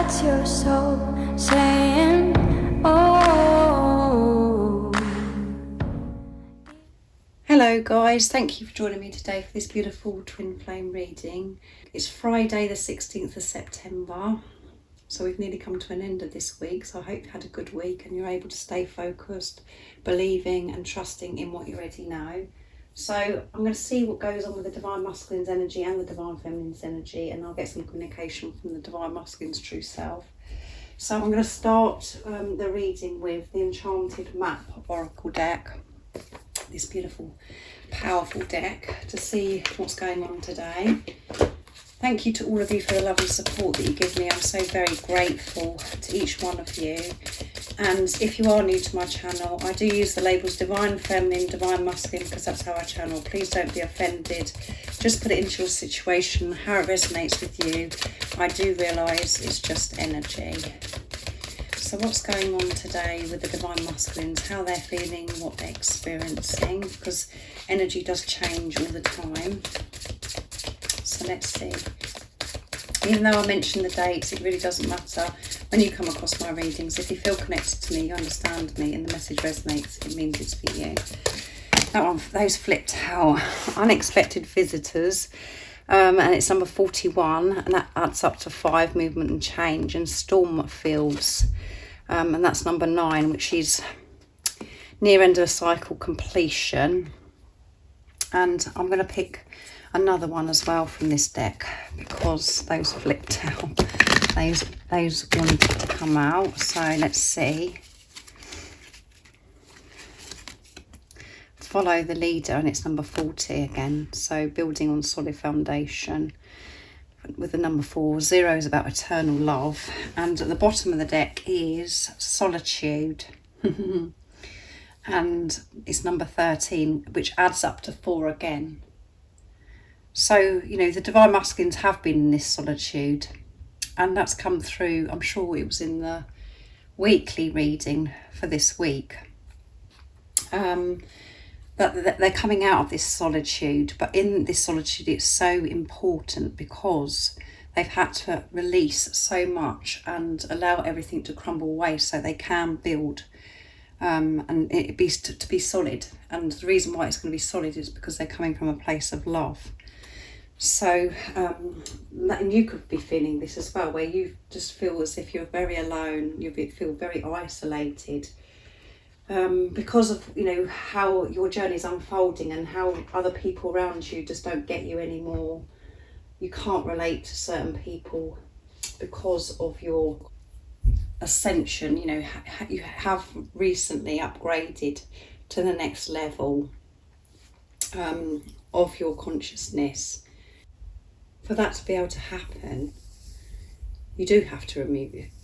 What's your soul saying? Oh. Hello guys, thank you for joining me today for this beautiful twin flame reading. It's Friday the 16th of September, so we've nearly come to an end of this week, so I hope you had a good week and you're able to stay focused, believing and trusting in what you already know. So I'm going to see what goes on with the Divine Masculine's energy and the Divine Feminine's energy, and I'll get some communication from the Divine Masculine's true self. So I'm going to start the reading with the Enchanted Map Oracle deck, this beautiful, powerful deck, to see what's going on today. Thank you to all of you for the love and support that you give me. I'm so very grateful to each one of you. And if you are new to my channel, I do use the labels Divine Feminine, Divine Masculine, because that's how I channel. Please don't be offended. Just put it into your situation, how it resonates with you. I do realise it's just energy. So what's going on today with the Divine Masculines, how they're feeling, what they're experiencing, because energy does change all the time. So let's see. Even though I mentioned the dates, it really doesn't matter when you come across my readings. If you feel connected to me, you understand me, and the message resonates, it means it's for you. That one, those flipped out. Unexpected visitors. And it's number 41, and that adds up to 5, movement and change, and storm fields. And that's number 9, which is near end of a cycle completion. And I'm going to pick another one as well from this deck, because those flipped out. Those wanted to come out. So let's see. Follow the leader, and it's number 40 again. So building on solid foundation with the number 4. 0 is about eternal love. And at the bottom of the deck is Solitude. And it's number 13, which adds up to 4 again. So, you know, the Divine Masculines have been in this solitude, and that's come through. I'm sure it was in the weekly reading for this week. That they're coming out of this solitude, but in this solitude it's so important because they've had to release so much and allow everything to crumble away so they can build and it be to be solid. And the reason why it's going to be solid is because they're coming from a place of love. So and you could be feeling this as well, where you just feel as if you're very alone, you feel very isolated, because of, you know, how your journey is unfolding and how other people around you just don't get you anymore. You can't relate to certain people because of your ascension. You know, you have recently upgraded to the next level of your consciousness. For that to be able to happen, you do have to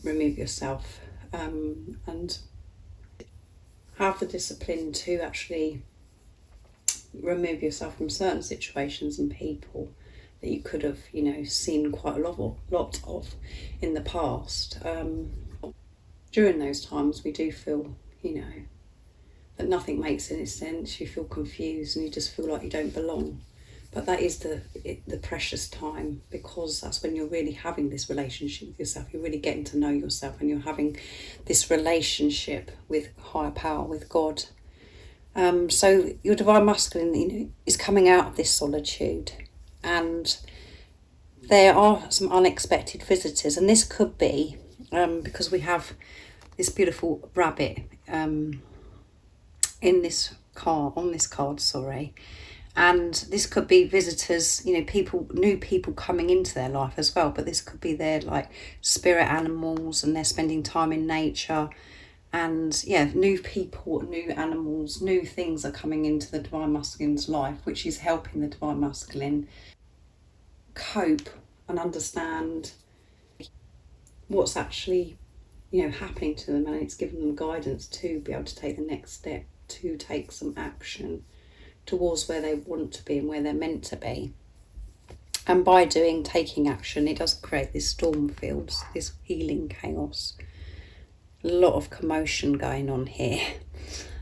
remove yourself and have the discipline to actually remove yourself from certain situations and people that you could have, you know, seen quite a lot of in the past. During those times, we do feel, you know, that nothing makes any sense. You feel confused and you just feel like you don't belong. But that is the precious time, because that's when you're really having this relationship with yourself. You're really getting to know yourself, and you're having this relationship with higher power, with God. So your Divine Masculine, you know, is coming out of this solitude, and there are some unexpected visitors, and this could be because we have this beautiful rabbit in this card, on this card, sorry. And this could be visitors, you know, new people coming into their life as well. But this could be their, like, spirit animals, and they're spending time in nature. And yeah, new people, new animals, new things are coming into the Divine Masculine's life, which is helping the Divine Masculine cope and understand what's actually, you know, happening to them. And it's given them guidance to be able to take the next step, to take some action towards where they want to be and where they're meant to be. And by taking action, it does create this storm fields, this healing chaos. A lot of commotion going on here,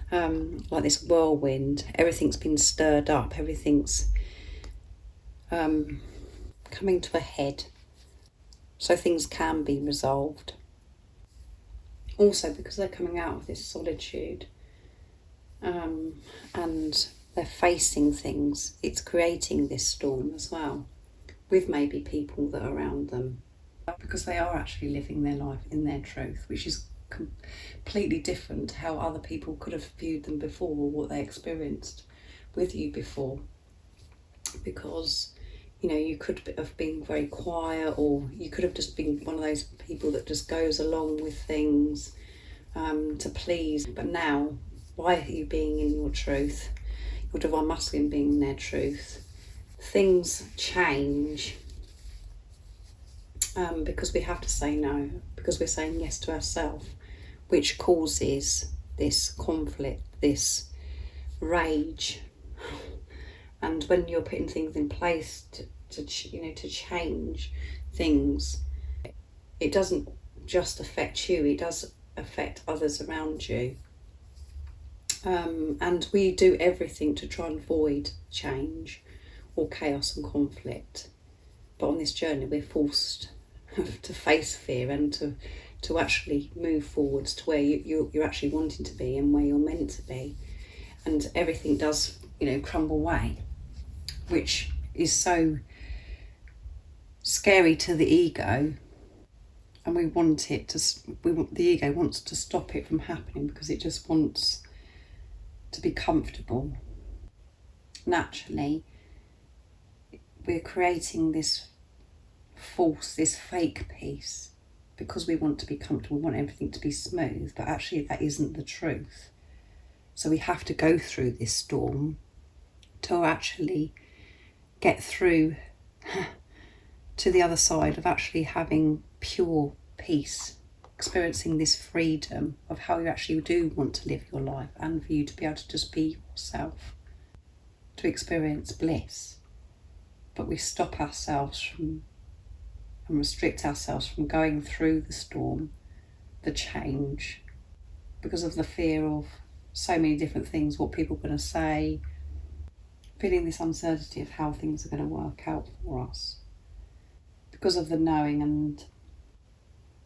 like this whirlwind. Everything's been stirred up, everything's coming to a head. so things can be resolved. Also, because they're coming out of this solitude, and they're facing things, it's creating this storm as well, with maybe people that are around them, because they are actually living their life in their truth, which is completely different to how other people could have viewed them before, or what they experienced with you before. Because, you know, you could have been very quiet, or you could have just been one of those people that just goes along with things to please. But now, by you being in your truth, your divine masculine being in their truth, things change, because we have to say no, because we're saying yes to ourselves, which causes this conflict, this rage. And when you're putting things in place to change things, it doesn't just affect you, it does affect others around you. And we do everything to try and avoid change or chaos and conflict. But on this journey, we're forced to face fear and to actually move forwards to where you're actually wanting to be and where you're meant to be. And everything does, crumble away, which is so scary to the ego. And the ego wants to stop it from happening, because it just wants to be comfortable. Naturally, we're creating this fake peace because we want to be comfortable, we want everything to be smooth, but actually that isn't the truth. So we have to go through this storm to actually get through to the other side of actually having pure peace, experiencing this freedom of how you actually do want to live your life, and for you to be able to just be yourself, to experience bliss. But we stop ourselves from and restrict ourselves from going through the storm, the change, because of the fear of so many different things, what people are going to say, feeling this uncertainty of how things are going to work out for us, because of the knowing and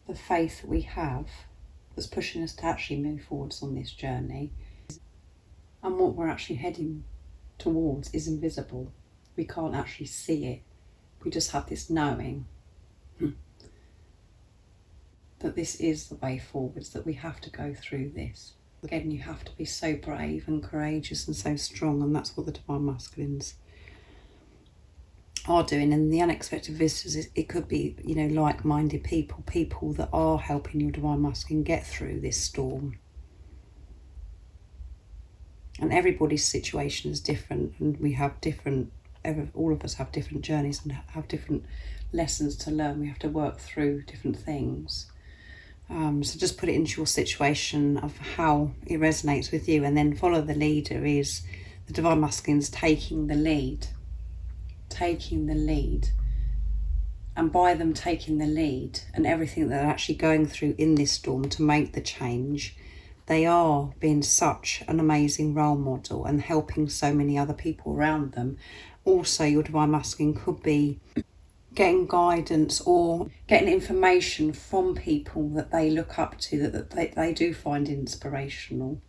the faith that we have that's pushing us to actually move forwards on this journey. And what we're actually heading towards is invisible. We can't actually see it. We just have this knowing that this is the way forwards, that we have to go through this. Again, you have to be so brave and courageous and so strong, and that's what the divine masculines are doing. And the unexpected visitors, it could be, like-minded people that are helping your divine masculine get through this storm. And everybody's situation is different, and we have all of us have different journeys and have different lessons to learn. We have to work through different things. So just put it into your situation of how it resonates with you, and then follow the leader. Is the divine masculines taking the lead. And by them taking the lead and everything that they're actually going through in this storm to make the change, they are being such an amazing role model and helping so many other people around them. Also, your divine masculine could be getting guidance or getting information from people that they look up to, that they do find inspirational,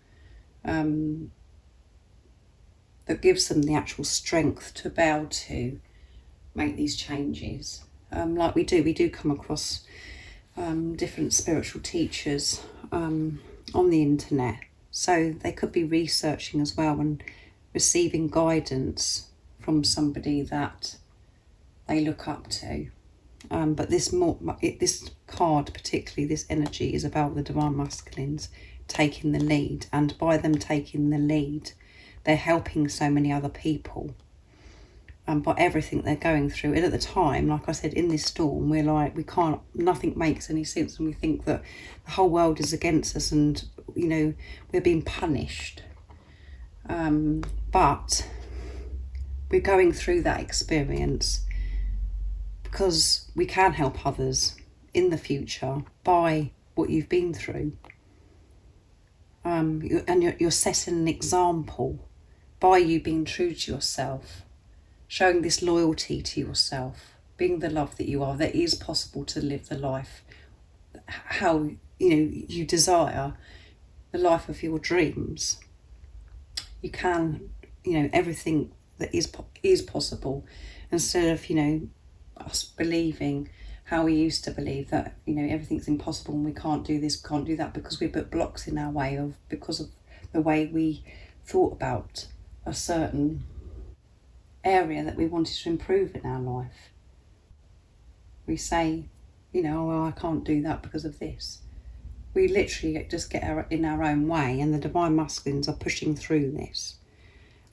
that gives them the actual strength to be able to make these changes. Like we do come across different spiritual teachers on the internet, so they could be researching as well and receiving guidance from somebody that they look up to. But this card, particularly this energy, is about the divine masculines taking the lead, and by them taking the lead, they're helping so many other people by everything they're going through. And at the time, like I said, in this storm, we're like, nothing makes any sense, and we think that the whole world is against us, and we're being punished. But we're going through that experience because we can help others in the future by what you've been through. And you're setting an example by you being true to yourself, showing this loyalty to yourself, being the love that you are, that it is possible to live the life how you desire, the life of your dreams. You can, everything that is possible, instead of us believing how we used to believe that everything's impossible and we can't do this, can't do that, because we put blocks in our way because of the way we thought about a certain area that we wanted to improve in our life. We say, well, I can't do that because of this. We literally just get in our own way, and the divine masculines are pushing through this.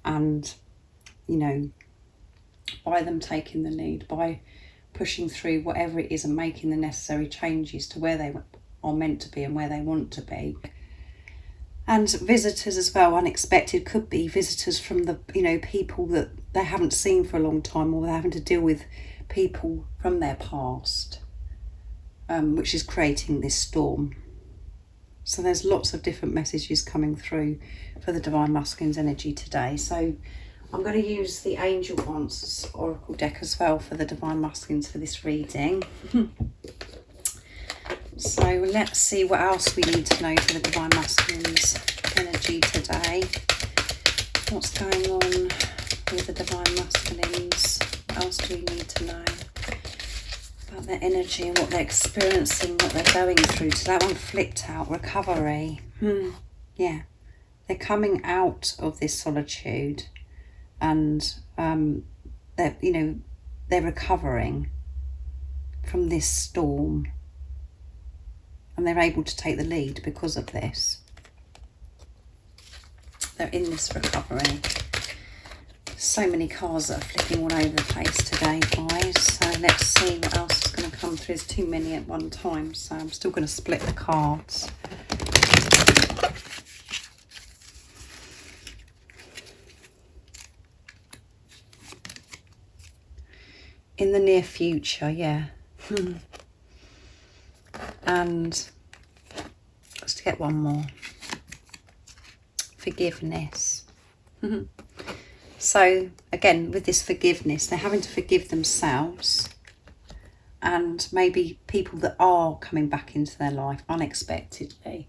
And, by them taking the lead, by pushing through whatever it is and making the necessary changes to where they are meant to be and where they want to be. And visitors as well, unexpected, could be visitors from the, people that they haven't seen for a long time, or they're having to deal with people from their past, which is creating this storm. So there's lots of different messages coming through for the Divine Masculine's energy today. So I'm going to use the Angel Answers Oracle deck as well for the Divine Masculines for this reading. So let's see what else we need to know for the Divine Masculine's energy today. What's going on with the Divine Masculines? What else do we need to know about their energy and what they're experiencing, what they're going through? So that one flipped out, recovery. Yeah, they're coming out of this solitude, and they're recovering from this storm, and they're able to take the lead because of this. They're in this recovery. So many cards that are flipping all over the place today, guys. So let's see what else is going to come through. There's too many at one time, so I'm still going to split the cards. In the near future, yeah. And let's get one more. Forgiveness. So again, with this forgiveness, they're having to forgive themselves, and maybe people that are coming back into their life unexpectedly.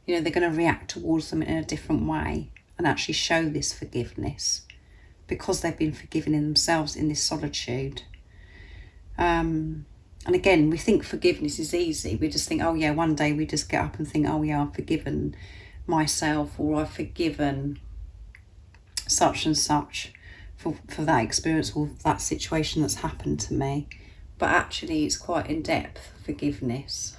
They're going to react towards them in a different way and actually show this forgiveness because they've been forgiven in themselves in this solitude. And again, we think forgiveness is easy. We just think, oh yeah, one day we just get up and think, oh yeah, I've forgiven myself, or I've forgiven such and such for that experience or that situation that's happened to me. But actually it's quite in-depth forgiveness.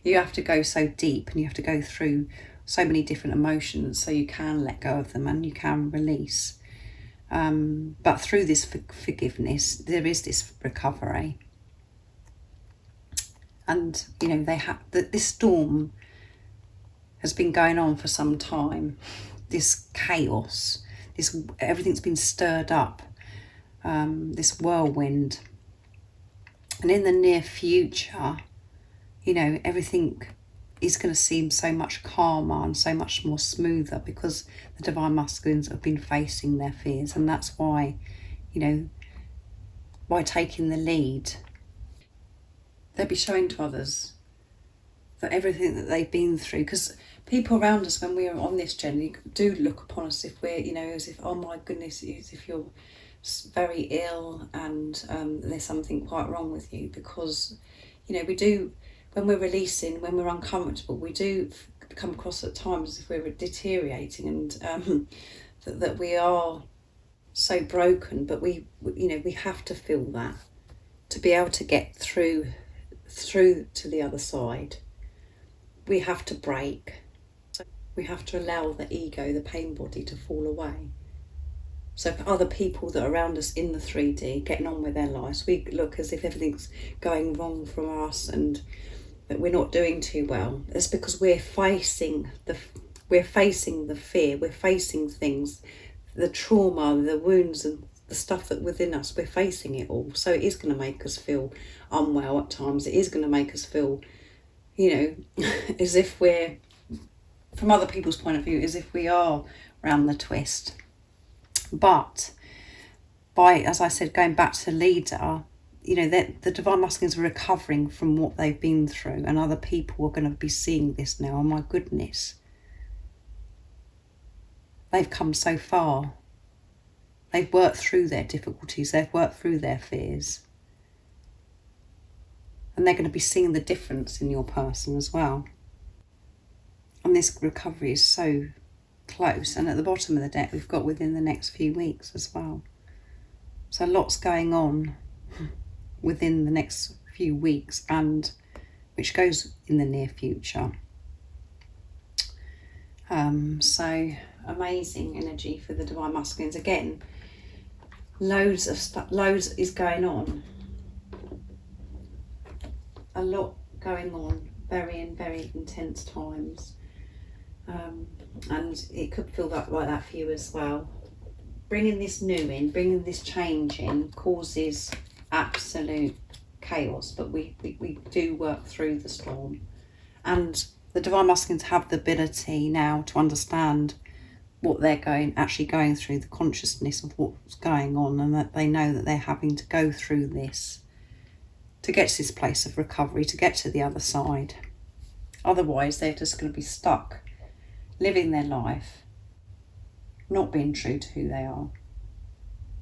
You have to go so deep, and you have to go through so many different emotions so you can let go of them and you can release. But through this forgiveness, there is this recovery. And this storm has been going on for some time. This chaos, everything's been stirred up, this whirlwind. And in the near future, everything is going to seem so much calmer and so much more smoother, because the Divine Masculines have been facing their fears. And that's why, by taking the lead, they'll be showing to others that everything that they've been through, because people around us, when we are on this journey, do look upon us if we're, as if, oh my goodness, as if you're very ill and there's something quite wrong with you. Because, we do, when we're releasing, when we're uncomfortable, we do come across at times as if we're deteriorating, and that we are so broken. But we have to feel that to be able to get through to the other side. We have to break. We have to allow the ego, the pain body, to fall away. So for other people that are around us in the 3D, getting on with their lives, we look as if everything's going wrong from us and that we're not doing too well. It's because we're facing the fear, we're facing things, the trauma, the wounds and the stuff that within us, we're facing it all. So it is going to make us feel unwell at times. It is going to make us feel, as if we're, from other people's point of view, as if we are round the twist. But by, as I said, going back to the leader, you know, the divine masculines are recovering from what they've been through, and other people are going to be seeing this now. Oh my goodness, they've come so far. They've worked through their difficulties, they've worked through their fears, and they're going to be seeing the difference in your person as well. And this recovery is so close. And at the bottom of the deck, we've got within the next few weeks as well. So lots going on within the next few weeks, and which goes in the near future. So amazing energy for the divine masculines. Again, loads is going on. A lot going on, very intense times. And it could feel like that for you as well. Bringing this new in, bringing this change in causes absolute chaos, but we do work through the storm. And the divine masculines have the ability now to understand what they're actually going through, the consciousness of what's going on, and that they know that they're having to go through this to get to this place of recovery, to get to the other side. Otherwise, they're just going to be stuck living their life, not being true to who they are,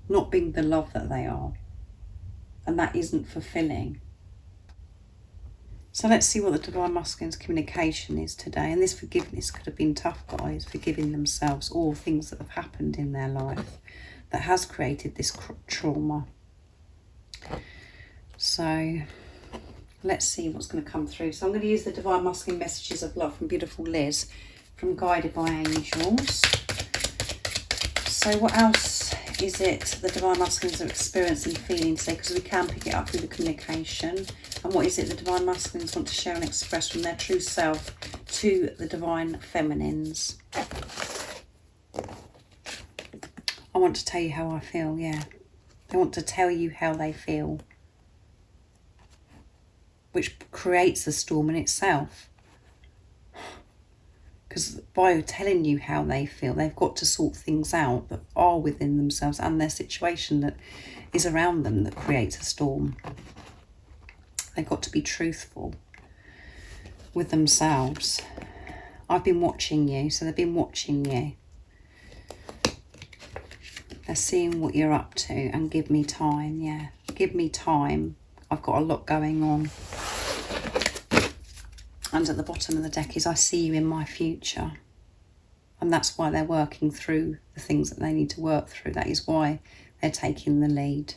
not being the love that they are, and that isn't fulfilling. So let's see what the divine masculine's communication is today. And this forgiveness could have been tough, guys, forgiving themselves all things that have happened in their life that has created this trauma. So let's see what's going to come through. So I'm going to use the divine masculine messages of love from beautiful Liz from Guided by Angels. So what else is it the divine masculines are experiencing, feeling today? Because we can pick it up through the communication. And what is it the divine masculines want to share and express from their true self to the divine feminines? I want to tell you how I feel, yeah. I want to tell you how they feel, which creates the storm in itself. Because by telling you how they feel, they've got to sort things out that are within themselves and their situation that is around them that creates a storm. They've got to be truthful with themselves. I've been watching you, so they've been watching you. They're seeing what you're up to, and give me time, yeah. Give me time. I've got a lot going on. And at the bottom of the deck is I see you in my future. And that's why they're working through the things that they need to work through. That is why they're taking the lead.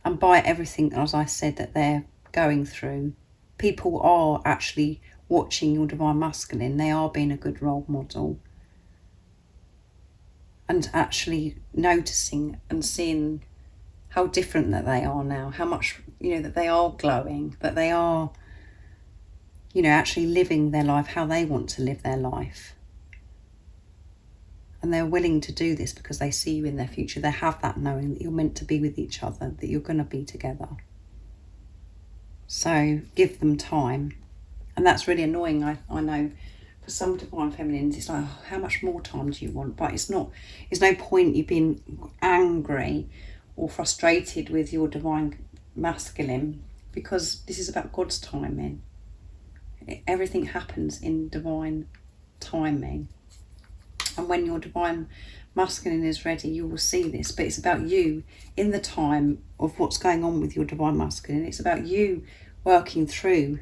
And by everything, as I said, that they're going through, people are actually watching your divine masculine. They are being a good role model. And actually noticing and seeing how different that they are now. How much, that they are glowing. That they are, actually living their life how they want to live their life. And they're willing to do this because they see you in their future. They have that knowing that you're meant to be with each other, that you're going to be together. So give them time. And that's really annoying, I know. For some divine feminines, it's like, oh, how much more time do you want? But it's no point you being angry or frustrated with your divine masculine, because this is about God's timing. Everything happens in divine timing. And when your divine masculine is ready, you will see this. But it's about you in the time of what's going on with your divine masculine. It's about you working through,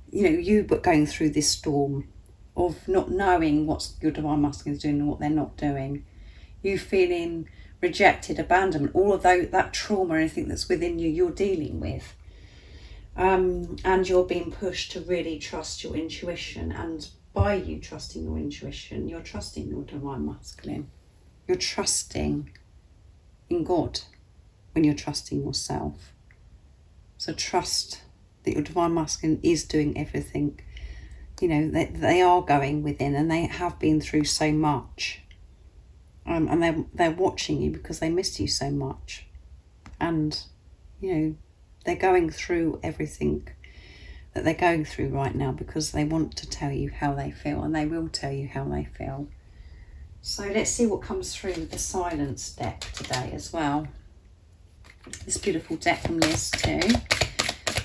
you but going through this storm of not knowing what your divine masculine is doing and what they're not doing. You feeling rejected, abandoned, all of that trauma, anything that's within you, you're dealing with. And you're being pushed to really trust your intuition, and by you trusting your intuition, you're trusting your divine masculine. You're trusting in God when you're trusting yourself. So trust that your divine masculine is doing everything. They are going within, and they have been through so much. And they're watching you because they miss you so much. And, they're going through everything that they're going through right now because they want to tell you how they feel, and they will tell you how they feel. So let's see what comes through with the silence deck today as well. This beautiful deck from Liz too.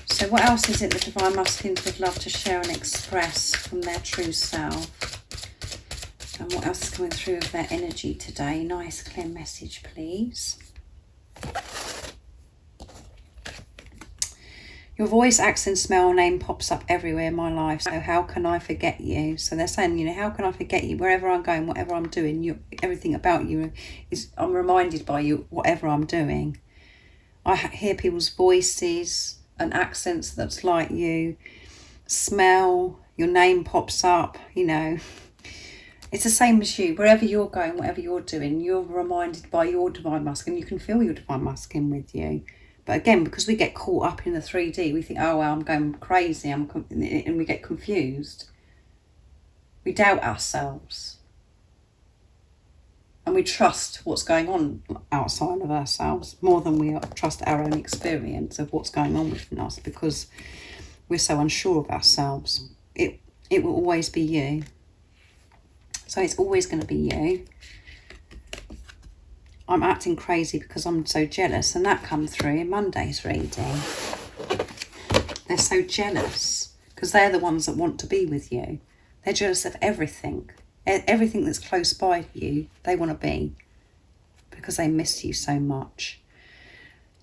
So what else is it the Divine Masculines would love to share and express from their true self? And what else is coming through with their energy today? Nice clear message, please. Your voice, accent, smell, name pops up everywhere in my life. So how can I forget you? So they're saying, you know, how can I forget you? Wherever I'm going, whatever I'm doing, everything about you is, I'm reminded by you, whatever I'm doing. I hear people's voices and accents that's like you. Smell, your name pops up, you know. It's the same as you. Wherever you're going, whatever you're doing, you're reminded by your Divine Masculine. You can feel your Divine Masculine with you. But again, because we get caught up in the 3D, we think, oh, well, I'm going crazy, and we get confused. We doubt ourselves. And we trust what's going on outside of ourselves more than we trust our own experience of what's going on within us, because we're so unsure of ourselves. It will always be you. So it's always going to be you. I'm acting crazy because I'm so jealous, and that comes through in Monday's reading. They're so jealous because they're the ones that want to be with you. They're jealous of everything. Everything that's close by you, they want to be, because they miss you so much.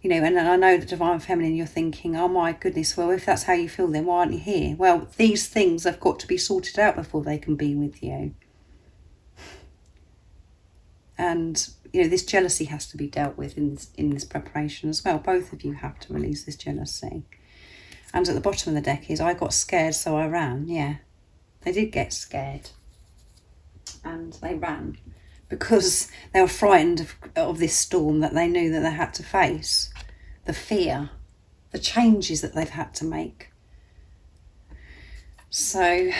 You know, and I know the Divine Feminine, you're thinking, oh my goodness, well, if that's how you feel, then why aren't you here? Well, these things have got to be sorted out before they can be with you. And, you know, this jealousy has to be dealt with in this preparation as well. Both of you have to release this jealousy. And at the bottom of the deck is, I got scared, so I ran. Yeah, they did get scared. And they ran because they were frightened of this storm that they knew that they had to face. The fear, the changes that they've had to make. So,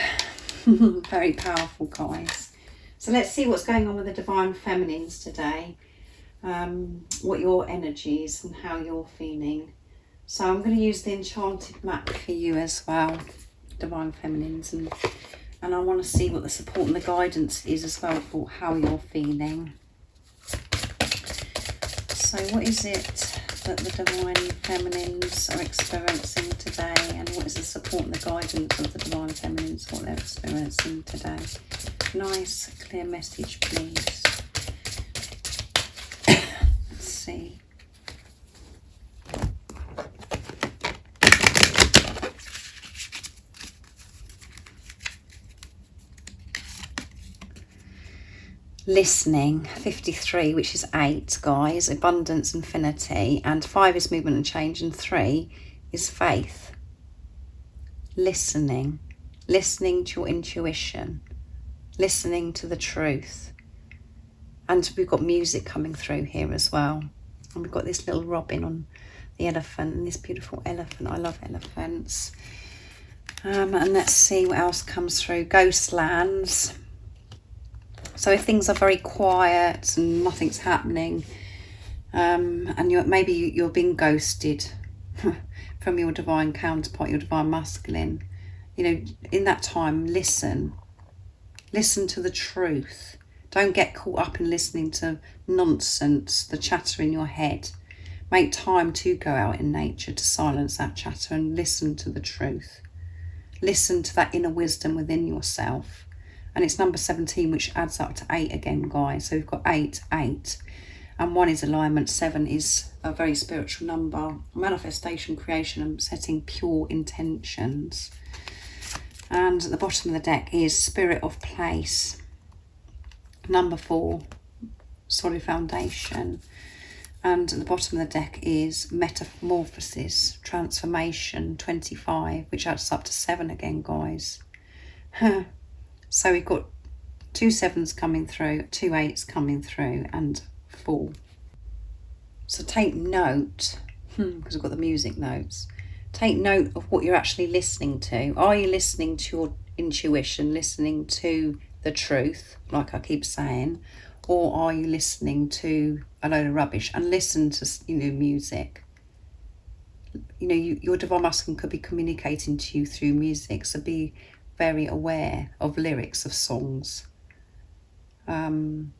very powerful, guys. So let's see what's going on with the Divine Feminines today. What your energies and how you're feeling. So I'm going to use the Enchanted map for you as well, Divine Feminines, and I want to see what the support and the guidance is as well for how you're feeling. So what is it that the Divine Feminines are experiencing today, and what is the support and the guidance of the Divine Feminines, what they're experiencing today? Nice clear message, please. Let's see. Listening, 53, which is 8, guys, abundance, infinity, and 5 is movement and change, and 3 is faith. Listening to your intuition, listening to the truth. And we've got music coming through here as well. And we've got this little robin on the elephant, and this beautiful elephant. I love elephants. And let's see what else comes through. Ghostlands. So if things are very quiet and nothing's happening, and maybe you're being ghosted from your divine counterpart, your Divine Masculine, you know, in that time, listen to the truth. Don't get caught up in listening to nonsense, the chatter in your head. Make time to go out in nature to silence that chatter and listen to the truth. Listen to that inner wisdom within yourself. And it's number 17, which adds up to 8 again, guys. So we've got 8, 8. And 1 is alignment. 7 is a very spiritual number. Manifestation, creation, and setting pure intentions. And at the bottom of the deck is spirit of place. Number 4, solid foundation. And at the bottom of the deck is metamorphosis, transformation, 25, which adds up to 7 again, guys. So we've got 2 7s coming through, 2 8s coming through, and 4. So take note, because we've got the music notes. Take note of what you're actually listening to. Are you listening to your intuition, listening to the truth, like I keep saying, or are you listening to a load of rubbish? And listen to, you know, music. You know, your Divine Masculine could be communicating to you through music, so be very aware of lyrics of songs. And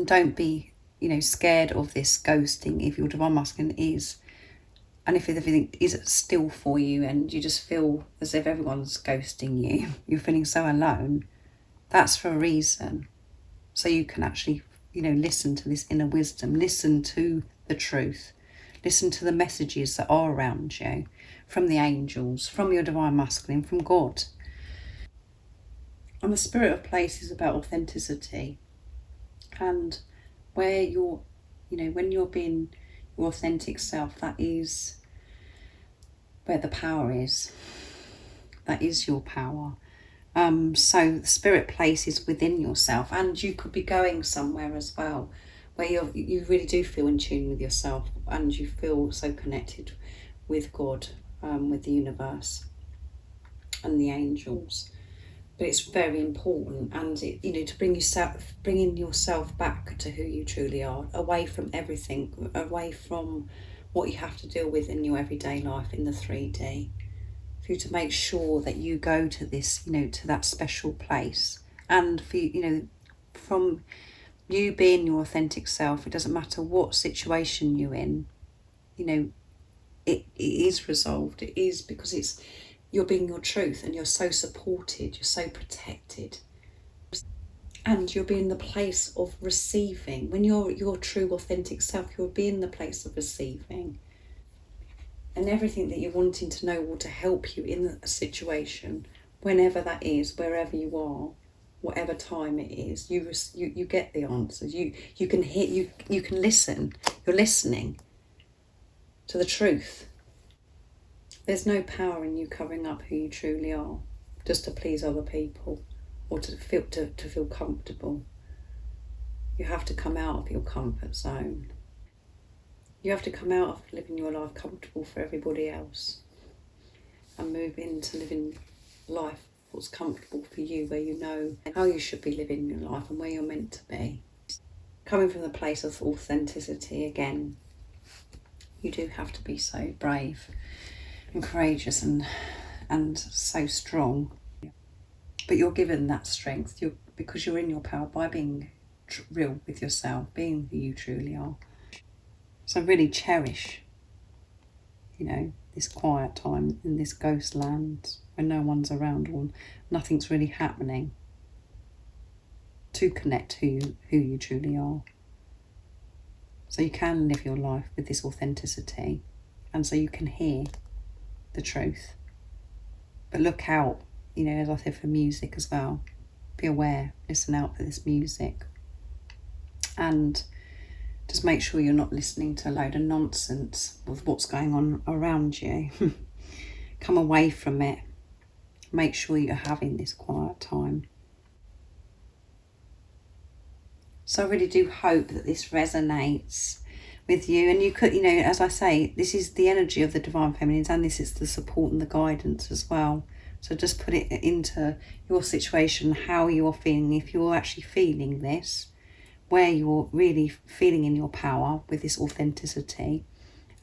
don't be, scared of this ghosting if your divine masculine is. And if everything is still for you and you just feel as if everyone's ghosting you, you're feeling so alone, that's for a reason. So you can actually, listen to this inner wisdom, listen to the truth, listen to the messages that are around you, from the angels, from your divine masculine, from God. And the spirit of place is about authenticity. And where you're, when you're being your authentic self, that is where the power is. That is your power. So the spirit place is within yourself, and you could be going somewhere as well where you really do feel in tune with yourself, and you feel so connected with God, with the universe and the angels. But it's very important, and to bringing yourself back to who you truly are, away from everything, away from what you have to deal with in your everyday life in the 3D. For you to make sure that you go to this, to that special place, and for you, from you being your authentic self, it doesn't matter what situation you're in, it is resolved. It is because you're being your truth, and you're so supported, you're so protected, and you'll be in the place of receiving. When you're your true authentic self, you'll be in the place of receiving. And everything that you're wanting to know or to help you in a situation, whenever that is, wherever you are, whatever time it is, you get the answers. You can hear, you can listen. You're listening to the truth. There's no power in you covering up who you truly are, just to please other people or to feel comfortable. You have to come out of your comfort zone. You have to come out of living your life comfortable for everybody else and move into living life what's comfortable for you, where you know how you should be living your life and where you're meant to be. Coming from the place of authenticity again, you do have to be so brave and courageous and so strong. But you're given that strength because you're in your power by being real with yourself, being who you truly are. So really cherish, this quiet time in this ghost land when no one's around or nothing's really happening, to connect to who you truly are. So you can live your life with this authenticity, and so you can hear the truth. But look out, as I said, for music as well. Be aware, listen out for this music. And just make sure you're not listening to a load of nonsense with what's going on around you. Come away from it. Make sure you're having this quiet time. So I really do hope that this resonates with you. And you could, as I say, this is the energy of the Divine Feminines, and this is the support and the guidance as well. So just put it into your situation, how you're feeling, if you're actually feeling this, where you're really feeling in your power with this authenticity,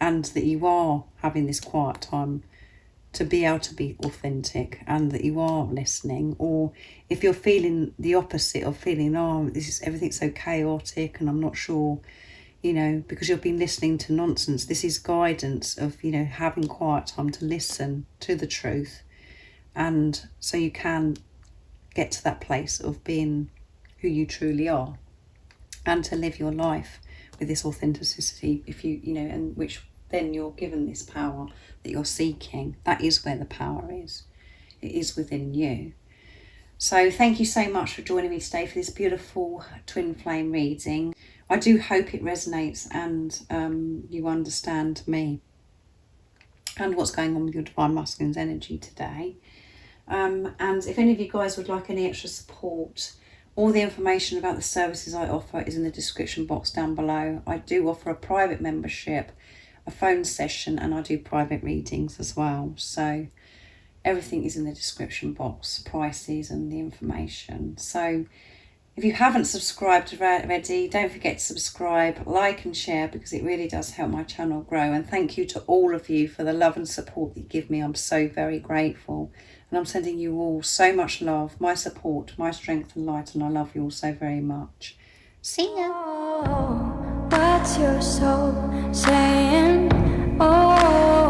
and that you are having this quiet time to be able to be authentic, and that you are listening. Or if you're feeling the opposite of feeling, everything's so chaotic and I'm not sure, because you've been listening to nonsense, this is guidance of, having quiet time to listen to the truth. And so you can get to that place of being who you truly are, and to live your life with this authenticity, if and which then you're given this power that you're seeking. That is where the power is. It is within you. So thank you so much for joining me today for this beautiful twin flame reading. I do hope it resonates and you understand me and what's going on with your Divine Masculine's energy today. And if any of you guys would like any extra support, all the information about the services I offer is in the description box down below. I do offer a private membership, a phone session, and I do private readings as well. So everything is in the description box, prices and the information. So if you haven't subscribed already, don't forget to subscribe, like and share, because it really does help my channel grow. And thank you to all of you for the love and support that you give me. I'm so very grateful. And I'm sending you all so much love, my support, my strength and light, and I love you all so very much. See ya. Oh, what's your soul saying? Oh.